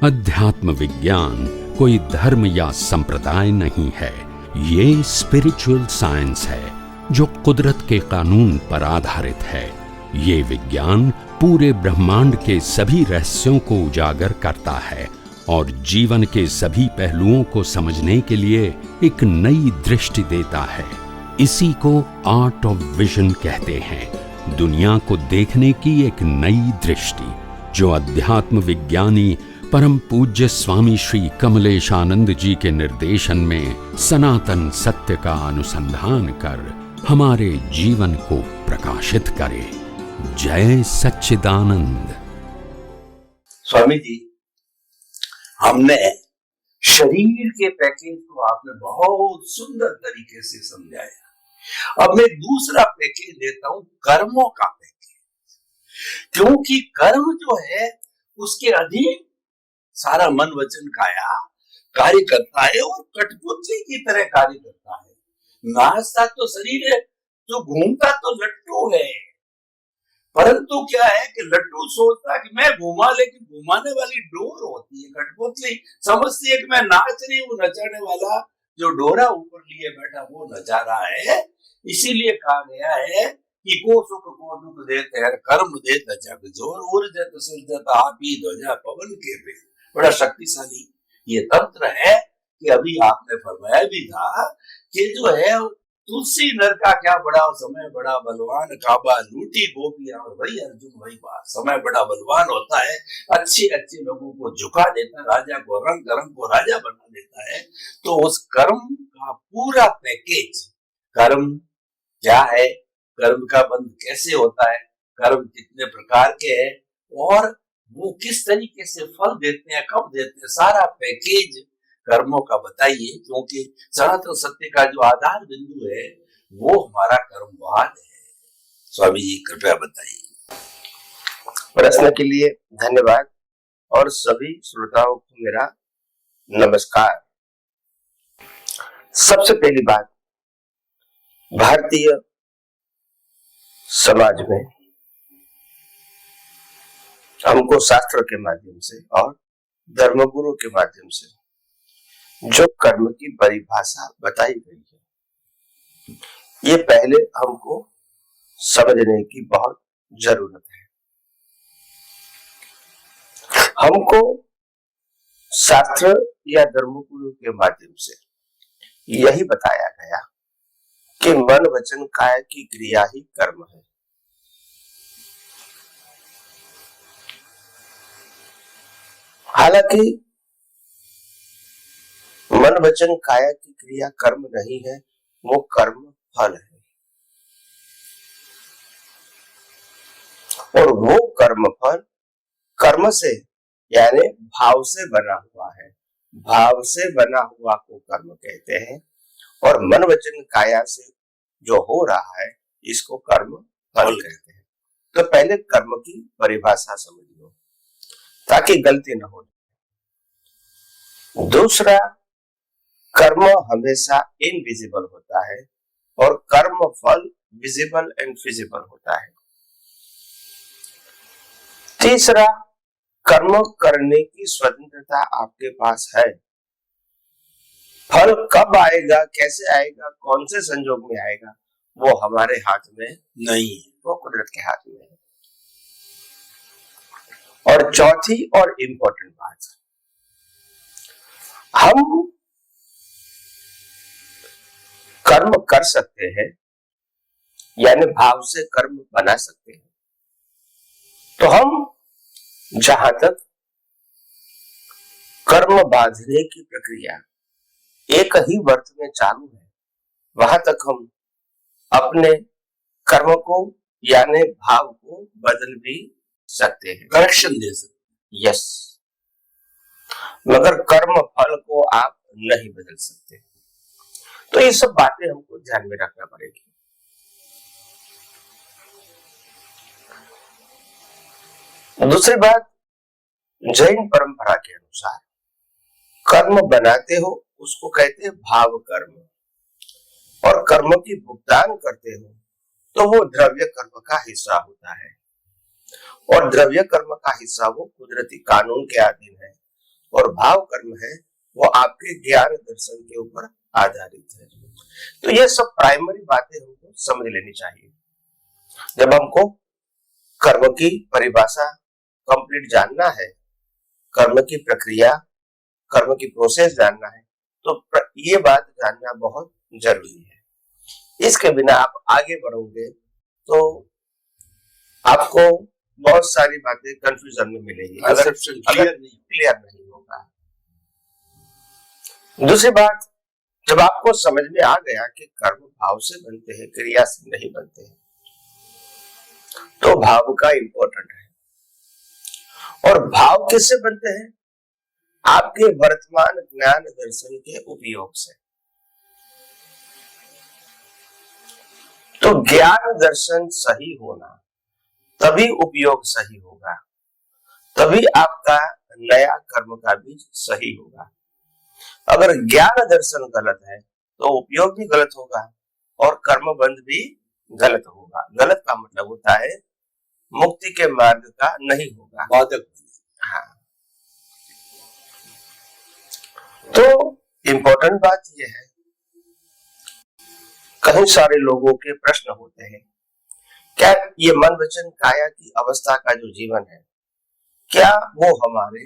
अध्यात्म विज्ञान कोई धर्म या संप्रदाय नहीं है, ये स्पिरिचुअल साइंस है जो कुदरत के कानून पर आधारित है। ये विज्ञान पूरे ब्रह्मांड के सभी रहस्यों को उजागर करता है और जीवन के सभी पहलुओं को समझने के लिए एक नई दृष्टि देता है। इसी को आर्ट ऑफ विजन कहते हैं, दुनिया को देखने की एक नई दृष्टि, जो अध्यात्म विज्ञानी परम पूज्य स्वामी श्री कमलेशानंद जी के निर्देशन में सनातन सत्य का अनुसंधान कर हमारे जीवन को प्रकाशित करे। जय सच्चिदानंद। स्वामी जी, हमने शरीर के पैकेज को आपने बहुत सुंदर तरीके से समझाया। अब मैं दूसरा पैकेज देता हूं, कर्मों का पैकेज, क्योंकि कर्म जो है उसके अधीन सारा मन वचन काया कार्य करता है और कठपुतली की तरह कार्य करता है। नाचता तो शरीर है, जो घूमता तो लट्टू है, परंतु क्या है कि लट्टू सोचता है कि मैं घुमा, लेकिन घुमाने वाली डोर होती है। कठपुतली समझती है कि मैं नाच रही हूँ, नचाने वाला जो डोरा ऊपर लिए बैठा वो नचा रहा है। इसीलिए कहा गया है कि को सुख को दुख देते हैं, कर्म देता जग जोर, ऊर्जत सुरजत आपी ध्वजा पवन के पे। बड़ा शक्तिशाली ये तंत्र है कि अभी आपने फरमाया भी था कि जो है तुलसी नर का क्या बड़ा समय, बड़ा बलवान काबा लूटी गोपियां और वही अर्जुन वही बात। समय बड़ा बलवान होता है, अच्छे अच्छे लोगों को झुका देता है, राजा को रंग को राजा बना देता है। तो उस कर्म का पूरा पैकेज, कर्म क्या है, कर्म का बंध कैसे होता है, कर्म कितने प्रकार के हैं और वो किस तरीके से फल देते हैं, कब देते हैं, सारा पैकेज कर्मों का बताइए। क्योंकि सनातन सत्य का जो आधार बिंदु है वो हमारा कर्मवाद है। स्वामी जी कृपया बताइए। प्रश्न के लिए धन्यवाद और सभी श्रोताओं को मेरा नमस्कार। सबसे पहली बात, भारतीय समाज में हमको शास्त्र के माध्यम से और धर्मगुरु के माध्यम से जो कर्म की परिभाषा बताई गई है, ये पहले हमको समझने की बहुत जरूरत है। हमको शास्त्र या धर्मगुरु के माध्यम से यही बताया गया कि मन वचन काया की क्रिया ही कर्म है। हालांकि मन वचन काया की क्रिया कर्म नहीं है, वो कर्म फल है। और वो कर्म फल कर्म से यानी भाव से बना हुआ है। भाव से बना हुआ को कर्म कहते हैं और मन वचन काया से जो हो रहा है इसको कर्म फल कहते हैं। तो पहले कर्म की परिभाषा समझ लो ताकि गलती न हो। दूसरा, कर्म हमेशा इनविजिबल होता है और कर्म फल विजिबल एंड फिजिबल होता है। तीसरा, कर्म करने की स्वतंत्रता आपके पास है। फल कब आएगा, कैसे आएगा, कौन से संजोग में आएगा, वो हमारे हाथ में नहीं है, वो कुदरत के हाथ में है। और चौथी और इंपॉर्टेंट बात, हम कर्म कर सकते हैं यानी भाव से कर्म बना सकते हैं। तो हम जहां तक कर्म बांधने की प्रक्रिया एक ही वर्त में चालू है, वहां तक हम अपने कर्म को यानी भाव को बदल भी सकते हैं, करेक्शन दे सकते। यस, मगर कर्म फल को आप नहीं बदल सकते। तो ये सब बातें हमको ध्यान में रखना पड़ेगी। दूसरी बात, जैन परंपरा के अनुसार कर्म बनाते हो उसको कहते हैं भाव कर्म, और कर्म की भुगतान करते हो तो वो द्रव्य कर्म का हिस्सा होता है। और द्रव्य कर्म का हिस्सा वो कुदरती कानून के अधीन है। और भाव कर्म है वो आपके ज्ञान दर्शन के ऊपर आधारित है। तो ये सब प्राइमरी बातें हमको समझ लेनी चाहिए। जब हमको कर्म की परिभाषा कंप्लीट जानना है, कर्म की प्रक्रिया, कर्म की प्रोसेस जानना है, तो ये बात जानना बहुत जरूरी है। इसके बिना आप आगे बढ़ोगे तो आपको बहुत सारी बातें कंफ्यूजन में मिलेगी, अगर क्लियर नहीं होगा। दूसरी बात, जब आपको समझ में आ गया कि कर्म भाव से बनते हैं, क्रिया से नहीं बनते हैं, तो भाव का इंपॉर्टेंट है। और भाव किससे बनते हैं? आपके वर्तमान ज्ञान दर्शन के उपयोग से। तो ज्ञान दर्शन सही होना, तभी उपयोग सही होगा, तभी आपका नया कर्म का बीज सही होगा। अगर ज्ञान दर्शन गलत है तो उपयोग भी गलत होगा और कर्म बंध भी गलत होगा। गलत का मतलब होता है मुक्ति के मार्ग का नहीं होगा, बाधक। हाँ, तो इम्पोर्टेंट बात यह है, कई सारे लोगों के प्रश्न होते हैं, क्या ये मन वचन काया की अवस्था का जो जीवन है, क्या वो हमारे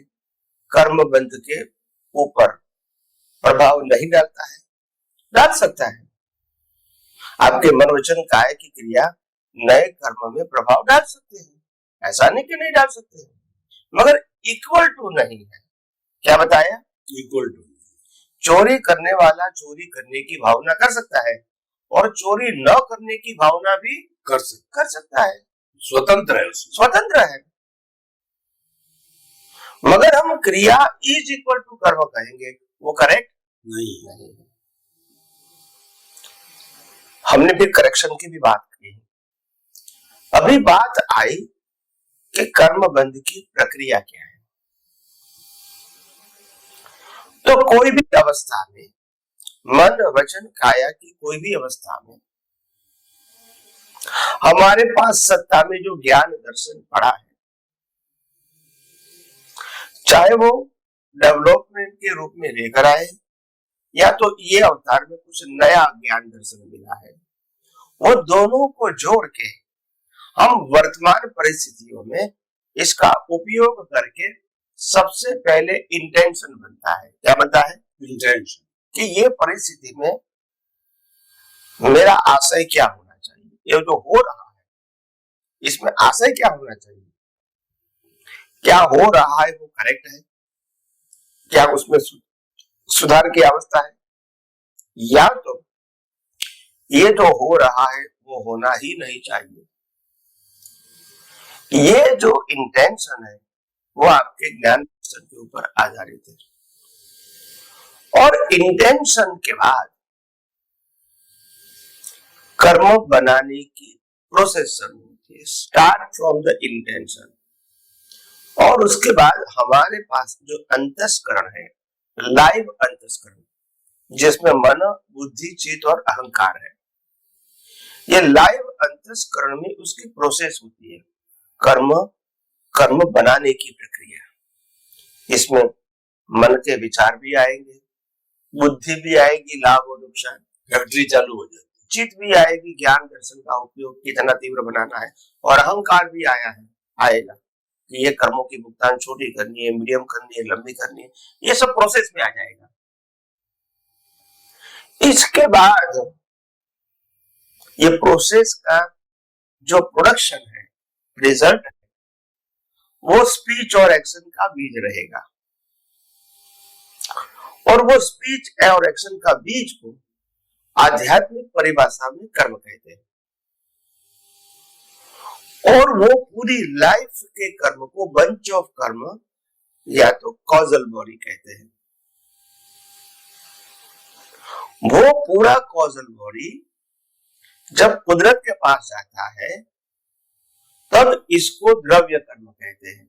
कर्म बंध के ऊपर प्रभाव नहीं डालता है? डाल सकता है। आपके मन वचन काया की क्रिया नए कर्म में प्रभाव डाल सकते हैं, ऐसा नहीं कि नहीं डाल सकते हैं, मगर इक्वल टू नहीं है। क्या बताया? Equal to. चोरी करने वाला चोरी करने की भावना कर सकता है और चोरी न करने की भावना भी कर सकता है, स्वतंत्र है, स्वतंत्र है। मगर हम क्रिया इज इक्वल टू कर्म कहेंगे, वो करेक्ट नहीं। हमने भी करेक्शन की भी बात की। अभी बात आई कि कर्म बंध की प्रक्रिया क्या है। तो कोई भी अवस्था में, मन वचन काया की कोई भी अवस्था में, हमारे पास सत्ता में जो ज्ञान दर्शन पड़ा है, चाहे वो डेवलपमेंट के रूप में लेकर आए या तो ये अवतार में कुछ नया ज्ञान दर्शन मिला है, वो दोनों को जोड़ के हम वर्तमान परिस्थितियों में इसका उपयोग करके सबसे पहले इंटेंशन बनता है। क्या बनता है? इंटेंशन, कि ये परिस्थिति में मेरा आशय क्या होना चाहिए, ये जो हो रहा है इसमें आशय क्या होना चाहिए, क्या हो रहा है वो करेक्ट है, क्या उसमें सुधार की अवस्था है, या तो ये जो हो रहा है वो होना ही नहीं चाहिए। ये जो इंटेंशन है वो आपके ज्ञान दर्शन के ऊपर आधारित है। और इंटेंशन के बाद कर्म बनाने की प्रोसेस शुरू होती है, स्टार्ट फ्रॉम द इंटेंशन। और उसके बाद हमारे पास जो अंतस्करण है, लाइव अंतस्करण, जिसमें मन, बुद्धि, चित्त और अहंकार है, ये लाइव अंतस्करण में उसकी प्रोसेस होती है, कर्म बनाने की प्रक्रिया। इसमें मन के विचार भी आएंगे, बुद्धि भी आएगी, लाभ और नुकसान, फैक्ट्री चालू हो जाती, चित्त भी आएगी, ज्ञान दर्शन का उपयोग कितना तीव्र बनाना है, और अहंकार भी आएगा कि ये कर्मों की भुगतान छोटी करनी है, मीडियम करनी है, लंबी करनी है, ये सब प्रोसेस में आ जाएगा। इसके बाद ये प्रोसेस का जो प्रोडक्शन है, रिजल्ट है, वो स्पीच और एक्शन का बीज रहेगा। और वो स्पीच और एक्शन का बीज को आध्यात्मिक परिभाषा में कर्म कहते हैं। और वो पूरी लाइफ के कर्म को बंच ऑफ कर्म या तो कॉजल बॉडी कहते हैं। वो पूरा कॉजल बॉडी जब कुदरत के पास जाता है तब इसको द्रव्य कर्म कहते हैं।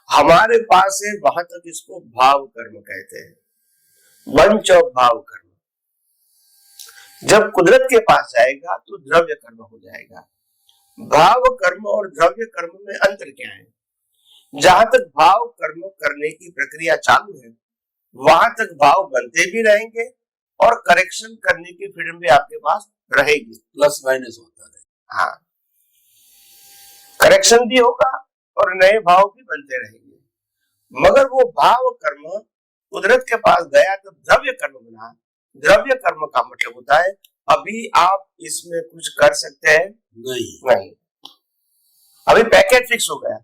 हमारे पास है वहां तक इसको भाव कर्म कहते हैं, बंच ऑफ भाव कर्म। जब कुदरत के पास जाएगा तो द्रव्य कर्म हो जाएगा। भाव कर्म और द्रव्य कर्म में अंतर क्या है? जहां तक भाव कर्म करने की प्रक्रिया चालू है, वहां तक भाव बनते भी रहेंगे और करेक्शन करने की फ्रीडम भी आपके पास रहेगी, प्लस माइनस होता रहे। हाँ, करेक्शन भी होगा और नए भाव भी बनते रहेंगे। मगर वो भाव कर्म कुदरत के पास गया तो द्रव्य कर्म बना। द्रव्य कर्म का मतलब होता है अभी आप इसमें कुछ कर सकते हैं नहीं, अभी पैकेट फिक्स हो गया।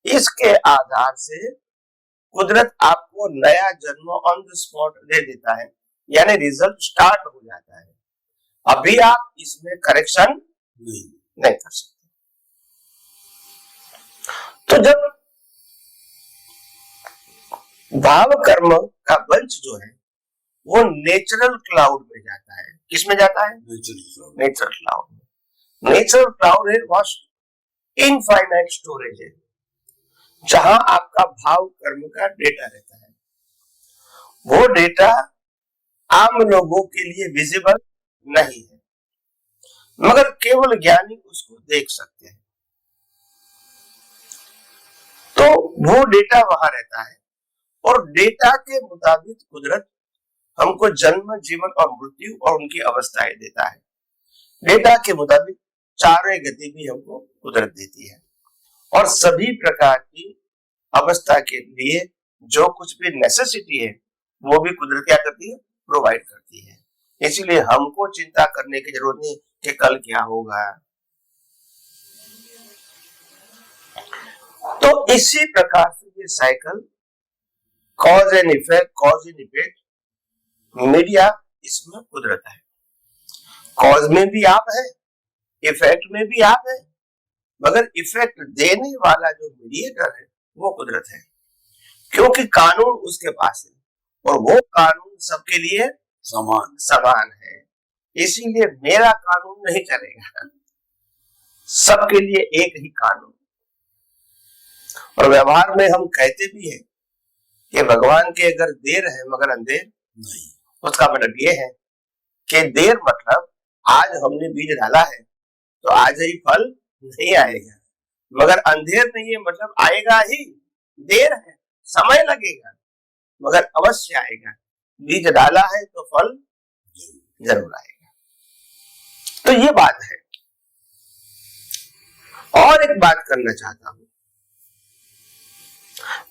इसके आधार से कुदरत आपको नया जन्म ऑन द स्पॉट दे देता है, यानी रिजल्ट स्टार्ट हो जाता है। अभी आप इसमें करेक्शन नहीं कर सकते। तो जब भाव कर्म का वंश जो है वो नेचुरल क्लाउड में जाता है। किसमें जाता है? नेचुरल क्लाउड में। नेचुरल क्लाउड है वह इनफाइनाइट स्टोरेज है, जहां आपका भाव कर्म का डेटा रहता है। वो डेटा आम लोगों के लिए विजिबल नहीं है, मगर केवल ज्ञानी उसको देख सकते हैं। तो वो डेटा वहां रहता है और डेटा के मुताबिक कुदरत हमको जन्म, जीवन और मृत्यु और उनकी अवस्थाएं देता है। डेटा के मुताबिक चारों गति भी हमको कुदरत देती है और सभी प्रकार की अवस्था के लिए जो कुछ भी नेसेसिटी है वो भी कुदरत क्या करती है? प्रोवाइड करती है। इसीलिए हमको चिंता करने की जरूरत नहीं कि कल क्या होगा। तो इसी प्रकार से ये cycle cause and effect, media इसमें कुदरत है। कॉज में भी आप है, इफेक्ट में भी आप है, मगर इफेक्ट देने वाला जो मीडिएटर है वो कुदरत है, क्योंकि कानून उसके पास है और वो कानून सबके लिए समान है। इसीलिए मेरा कानून नहीं चलेगा, सबके लिए एक ही कानून। और व्यवहार में हम कहते भी हैं कि भगवान के अगर देर है मगर अंधेर नहीं। उसका मतलब ये है कि देर मतलब आज हमने बीज डाला है तो आज ही फल नहीं आएगा, मगर अंधेर नहीं है मतलब आएगा ही। देर है, समय लगेगा, मगर अवश्य आएगा। बीज डाला है तो फल जरूर आएगा। तो ये बात है। और एक बात करना चाहता हूं,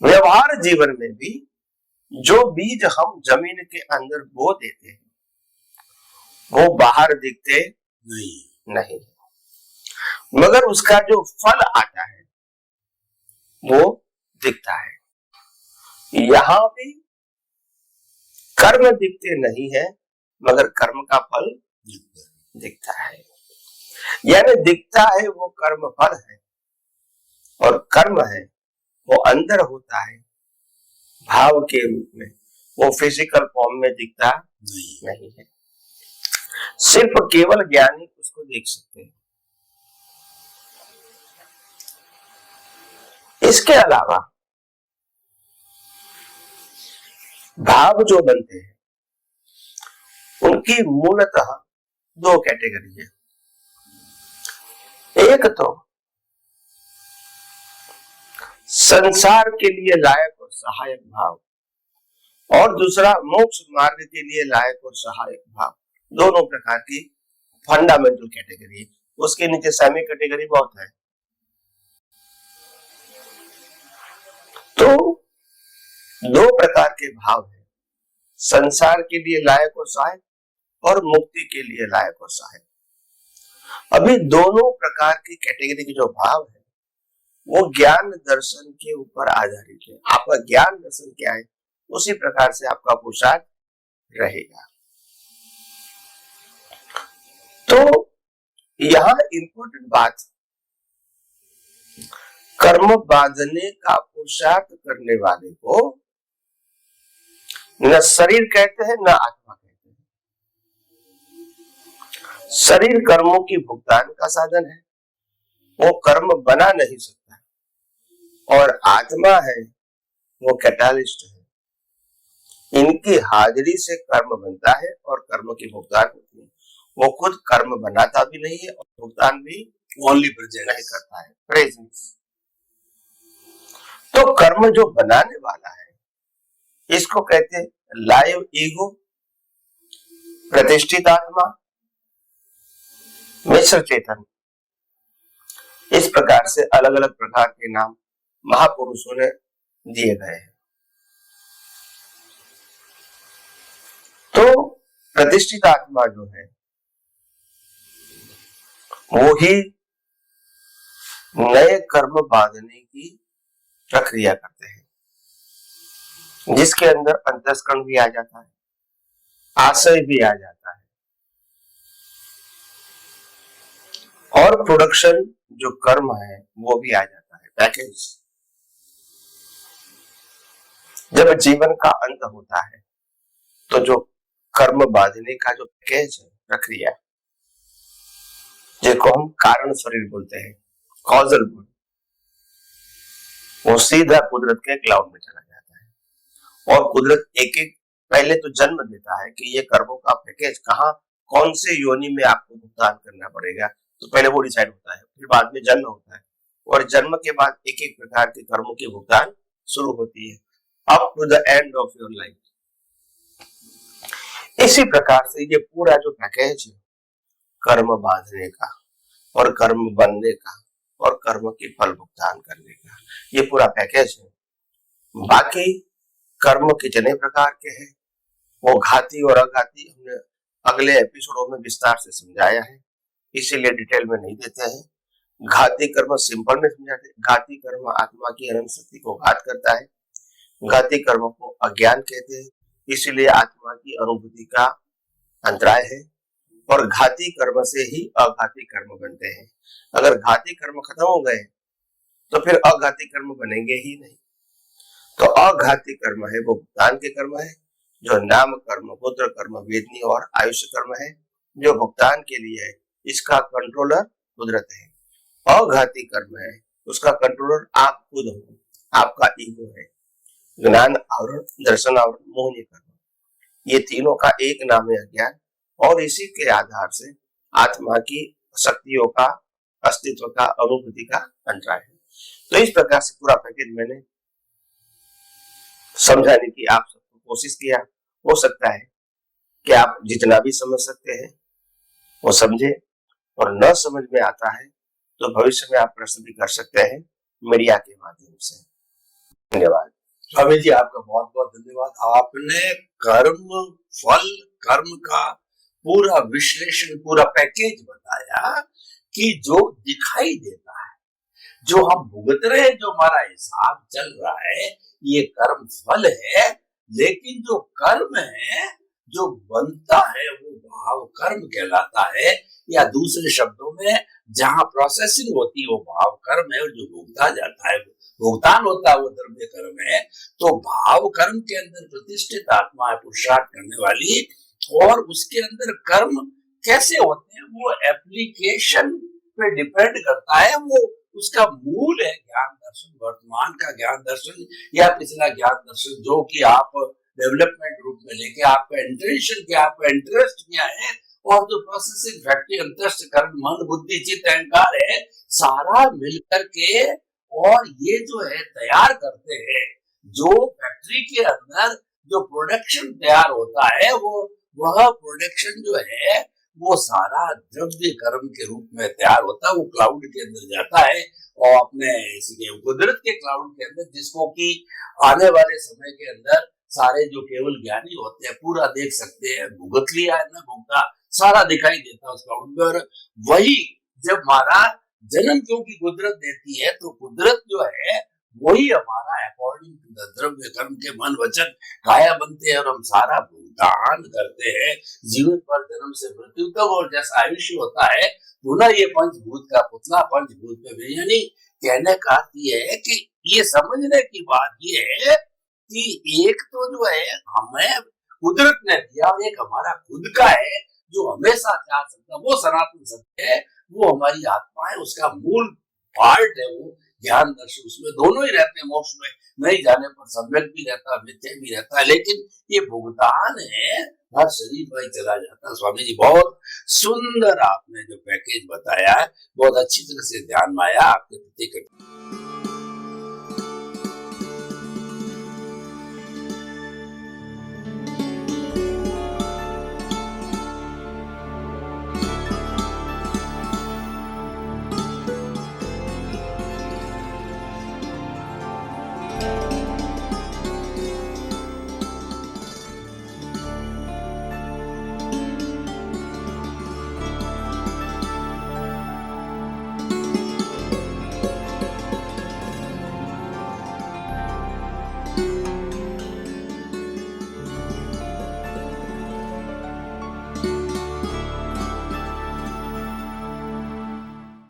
व्यवहार जीवन में भी जो बीज हम जमीन के अंदर बो देते हैं वो बाहर दिखते नहीं, मगर उसका जो फल आता है वो दिखता है। यहां भी कर्म दिखते नहीं है, मगर कर्म का फल दिखता है। यानी दिखता है वो कर्म फल है और कर्म है वो अंदर होता है भाव के रूप में, वो फिजिकल फॉर्म में दिखता नहीं है। सिर्फ केवल ज्ञानी उसको देख सकते हैं। इसके अलावा भाव जो बनते हैं उनकी मूलतः दो कैटेगरी है। एक तो संसार के लिए लायक और सहायक भाव, और दूसरा मोक्ष मार्ग के लिए लायक और सहायक भाव। दोनों प्रकार की फंडामेंटल कैटेगरी है। उसके नीचे सेमी कैटेगरी बहुत है। तो दो प्रकार के भाव है, संसार के लिए लायक और सहायक और मुक्ति के लिए लायक और सहायक। अभी दोनों प्रकार की कैटेगरी के जो भाव है वो ज्ञान दर्शन के ऊपर आधारित है। आपका ज्ञान दर्शन क्या है उसी प्रकार से आपका पुरुषार्थ रहेगा। तो यहां इंपॉर्टेंट बात, कर्म बांधने का पुरुषार्थ करने वाले को न शरीर कहते हैं न आत्मा कहते हैं। शरीर कर्मों की भुगतान का साधन है, वो कर्म बना नहीं सकता, और आत्मा है वो कैटालिस्ट है। इनकी हाजिरी से कर्म बनता है और कर्म की भुगतान होती है। वो खुद कर्म बनाता भी नहीं है और भुगतान भी ओनली प्रेजेंट नहीं करता है, प्रेजेंस। तो कर्म जो बनाने वाला है इसको कहते हैं लाइव ईगो, प्रतिष्ठित आत्मा, मिश्र चेतन। इस प्रकार से अलग अलग प्रकार के नाम महापुरुषों ने दिए गए हैं। तो प्रतिष्ठित आत्मा जो है वो ही नए कर्म बांधने की प्रक्रिया करते हैं, जिसके अंदर अंतस्करण भी आ जाता है, आशय भी आ जाता है, और प्रोडक्शन जो कर्म है वो भी आ जाता है, पैकेज। जब जीवन का अंत होता है तो जो कर्म बांधने का जो पैकेज है, प्रक्रिया, जिसको हम कारण शरीर बोलते हैं, कॉजल बॉडी, वो सीधा कुदरत के क्लाउड में चला जाता है। और कुदरत एक एक पहले तो जन्म देता है कि ये कर्मों का पैकेज कहाँ, कौन से योनि में आपको भुगतान करना पड़ेगा, तो पहले वो डिसाइड होता है, फिर बाद में जन्म होता है, और जन्म के बाद एक एक प्रकार के कर्मों की भुगतान शुरू होती है up to the end of your life. इसी प्रकार से ये पूरा जो पैकेज है कर्म बांधने का और कर्म बनने का और कर्म के फल भुगतान करने का, ये पूरा पैकेज है। बाकी कर्म कितने प्रकार के हैं वो घाती और अघाती हमने अगले एपिसोडों में विस्तार से समझाया है, इसीलिए डिटेल में नहीं देते हैं। घाती कर्म सिंपल में समझाते हैं। घाती कर्म आत्मा की अनंत शक्ति को घात करता है। घाती कर्म को अज्ञान कहते हैं, इसीलिए आत्मा की अनुभूति का अंतराय है। और घाती कर्म से ही अघाती कर्म बनते हैं। अगर घाती कर्म खत्म हो गए तो फिर अघाती कर्म बनेंगे ही नहीं। तो अघाती कर्म है वो भुगतान के कर्म है, जो नाम कर्म, पुत्र कर्म, वेदनी और आयुष्य कर्म है, जो भुगतान के लिए है। इसका कंट्रोलर कुदरत है। अघाती कर्म है, उसका कंट्रोलर आप खुद हो, आपका ईगो है। ज्ञान आवरण, दर्शन आवरण, मोहनीय कर्म, ये तीनों का एक नाम है अज्ञान। और इसी के आधार से आत्मा की शक्तियों का, अस्तित्व का, अनुभूति का अंतराय है। तो इस प्रकार से पूरा पैकेज मैंने समझाने की आप सबको कोशिश किया। हो सकता है कि आप जितना भी समझ सकते हैं वो समझे, और न समझ में आता है तो भविष्य में आप प्रश्न भी कर सकते हैं मीडिया के माध्यम से। धन्यवाद। स्वामी जी आपका बहुत बहुत धन्यवाद। आपने कर्म फल कर्म का पूरा विश्लेषण, पूरा पैकेज बताया कि जो दिखाई देता है, जो हम भुगत रहे हैं, जो हमारा हिसाब चल रहा है, ये कर्म फल है। लेकिन जो कर्म है, जो बनता है, वो भाव कर्म कहलाता है। या दूसरे शब्दों में जहां प्रोसेसिंग होती है वो भाव कर्म है, और जो भुगता जाता है, भुगतान होता है, वो द्रव्य कर्म है। तो भाव कर्म के अंदर प्रतिष्ठित आत्मा है, पुरुषार्थ करने वाली, और उसके अंदर कर्म कैसे होते हैं वो एप्लीकेशन पे डिपेंड करता है। वो उसका मूल है ज्ञान दर्शन, वर्तमान का ज्ञान दर्शन या पिछला ज्ञान दर्शन, जो कि आप डेवलपमेंट रूप में लेके आपका इंटेंशन क्या, आपका इंटरेस्ट क्या है, और जो प्रोसेसिंग फैक्ट्री अंतस्थ कर्म, मन, बुद्धि, चित्त, अहंकार है, सारा मिलकर के और ये जो है तैयार करते हैं। जो फैक्ट्री के अंदर जो प्रोडक्शन तैयार होता है, वह प्रोडक्शन जो है वो सारा द्रव्य कर्म के रूप में तैयार होता है। वो क्लाउड के अंदर जाता है और अपने इसके कुदरत के क्लाउड के अंदर, जिसको कि आने वाले समय के अंदर सारे जो केवल ज्ञानी होते हैं पूरा देख सकते हैं। भुगत लिया है ना भुगता, सारा दिखाई देता है उस क्लाउड में। और वही जब हमारा जन्म क्योंकि कुदरत देती है, तो कुदरत जो है वही हमारा अकॉर्डिंग टू द द्रव्य कर्म के मन वचन काया बनते हैं, और हम सारा भुगतान करते हैं जीवन पर, जन्म से मृत्यु तक। और जैसा आयुष्य होता है पुनः ये पंचभूत का पुतला पंचभूत में भी, यानी कहने का ये है कि ये समझने की बात ये है कि एक तो जो है हमें कुदरत ने दिया, और एक हमारा खुद का है जो हमेशा चाह सकता, वो सनातन सत्य है, वो हमारी आत्मा है, उसका मूल पार्ट है वो ज्ञान दर्शन। उसमें दोनों ही रहते हैं। मोक्ष में नहीं जाने पर सम्यक भी रहता है, मिथ्या भी रहता है, लेकिन ये भुगतान है, हर शरीर में चला जाता है। स्वामी जी बहुत सुंदर आपने जो पैकेज बताया है, बहुत अच्छी तरह से ध्यान में आया। आपके प्रति